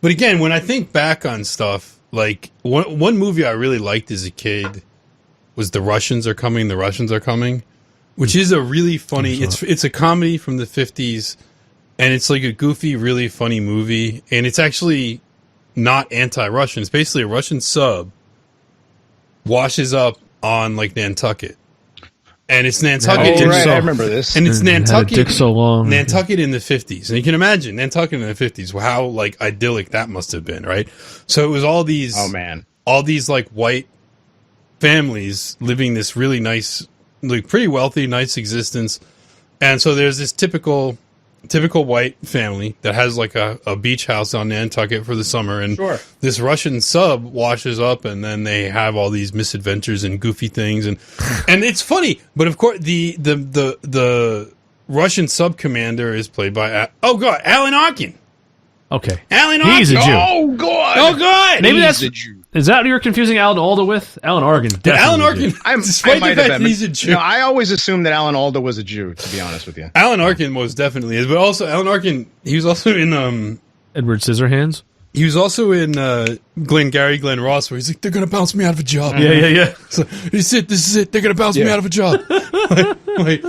But again, when I think back on stuff, like one movie I really liked as a kid was The Russians Are Coming, The Russians Are Coming, which is a really funny, it's a comedy from the 50s, and it's like a goofy, really funny movie, and it's actually not anti-Russian. It's basically a Russian sub washes up on like Nantucket. And it's Nantucket. Oh, right. I remember this. And it's Nantucket. Dick so long. Nantucket in the 50s. And you can imagine Nantucket in the 50s, how like idyllic that must have been, right? So it was all these, all these like white families living this really nice, like pretty wealthy, nice existence. And so there's this typical white family that has like a beach house on Nantucket for the summer, and this Russian sub washes up, and then they have all these misadventures and goofy things, and it's funny. But of course, the Russian sub commander is played by Alan Arkin. Okay, Alan Arkin. He's a Jew. Oh god. Maybe that's a Jew. Is that what you're confusing Alan Alda with? Alan Arkin. Alan Arkin. Despite the fact he's a Jew. No, I always assumed that Alan Alda was a Jew. To be honest with you, Alan Arkin most definitely is, but also Alan Arkin. He was also in Edward Scissorhands. He was also in Glenn Ross, where he's like, they're going to bounce me out of a job. Yeah. So, this is it. They're going to bounce me out of a job. like,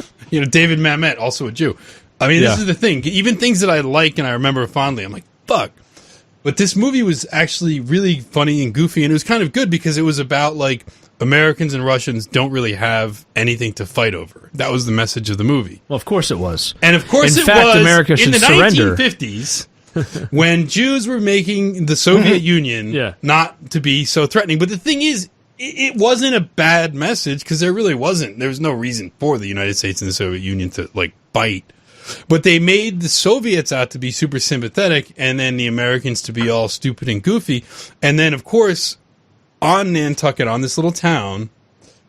David Mamet, also a Jew. I mean, this is the thing. Even things that I like and I remember fondly, I'm like, fuck. But this movie was actually really funny and goofy, and it was kind of good because it was about, like, Americans and Russians don't really have anything to fight over. That was the message of the movie. Well, of course it was. And of course in fact, America in should the surrender. 1950s, when Jews were making the Soviet Union not to be so threatening. But the thing is, it wasn't a bad message, because there really wasn't. There was no reason for the United States and the Soviet Union to, like, fight. But they made the Soviets out to be super sympathetic, and then the Americans to be all stupid and goofy. And then, of course, on Nantucket, on this little town,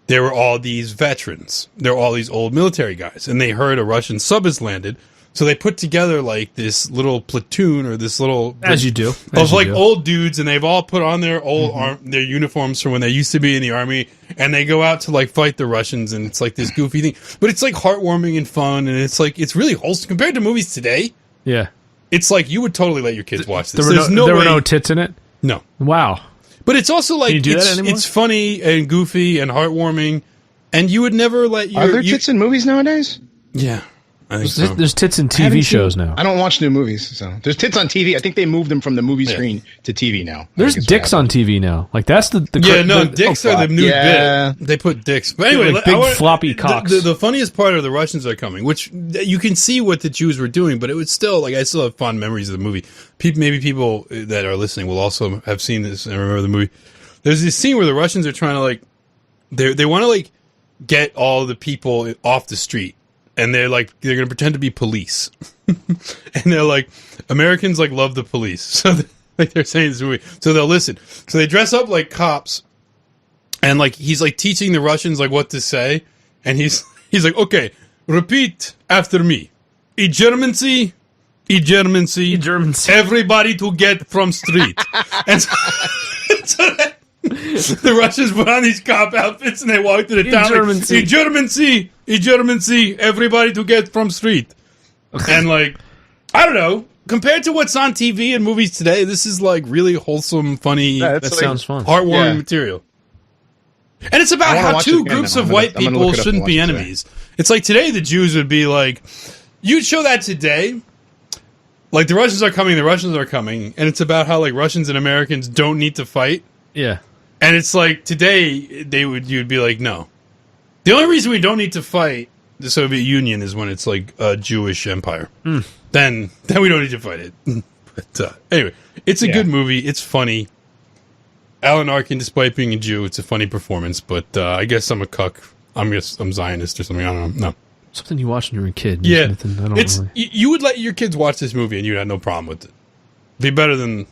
there were all these veterans. There were all these old military guys, and they heard a Russian sub has landed. So they put together like this little platoon, or this little old dudes, and they've all put on their old their uniforms from when they used to be in the army, and they go out to like fight the Russians, and it's like this goofy thing, but it's like heartwarming and fun, and it's like it's really wholesome compared to movies today. Yeah, it's like you would totally let your kids watch this. There were no tits in it. No. Wow. But it's also like it's funny and goofy and heartwarming, and you would never let your... Are there tits in movies nowadays? Yeah, I think so. There's tits in TV shows now. I don't watch new movies, so there's tits on TV. I think they moved them from the movie screen to TV now. There's dicks on TV now. Like that's the dicks are the new bit. They put dicks. But anyway, like big floppy cocks. The funniest part of The Russians Are Coming, which you can see what the Jews were doing, but it was still like I still have fond memories of the movie. Maybe people that are listening will also have seen this and remember the movie. There's this scene where the Russians are trying to like they want to like get all the people off the street. And they're going to pretend to be police. And they're like, Americans like love the police. So they're saying this movie. So they'll listen. So they dress up like cops. And like, he's like teaching the Russians like what to say. And he's like, okay, repeat after me. E-Germancy, everybody to get from street. And so the Russians put on these cop outfits and they walk to the town like, E-Germancy, everybody to get from street. And like, I don't know, compared to what's on TV and movies today, this is like really wholesome, funny, that sounds fun, heartwarming material. And it's about how two groups of white people shouldn't be enemies. It's like today the Jews would be like, you'd show that today, like the Russians are coming, and it's about how like Russians and Americans don't need to fight. Yeah. And it's like today you'd be like, no. The only reason we don't need to fight the Soviet Union is when it's like a Jewish empire. Then we don't need to fight it. But anyway, it's a good movie. It's funny. Alan Arkin, despite being a Jew, it's a funny performance. But I guess I'm a cuck. I'm Zionist or something. I don't know. No. Something you watched when you were a kid. Yeah. You would let your kids watch this movie and you'd have no problem with it. Be better than,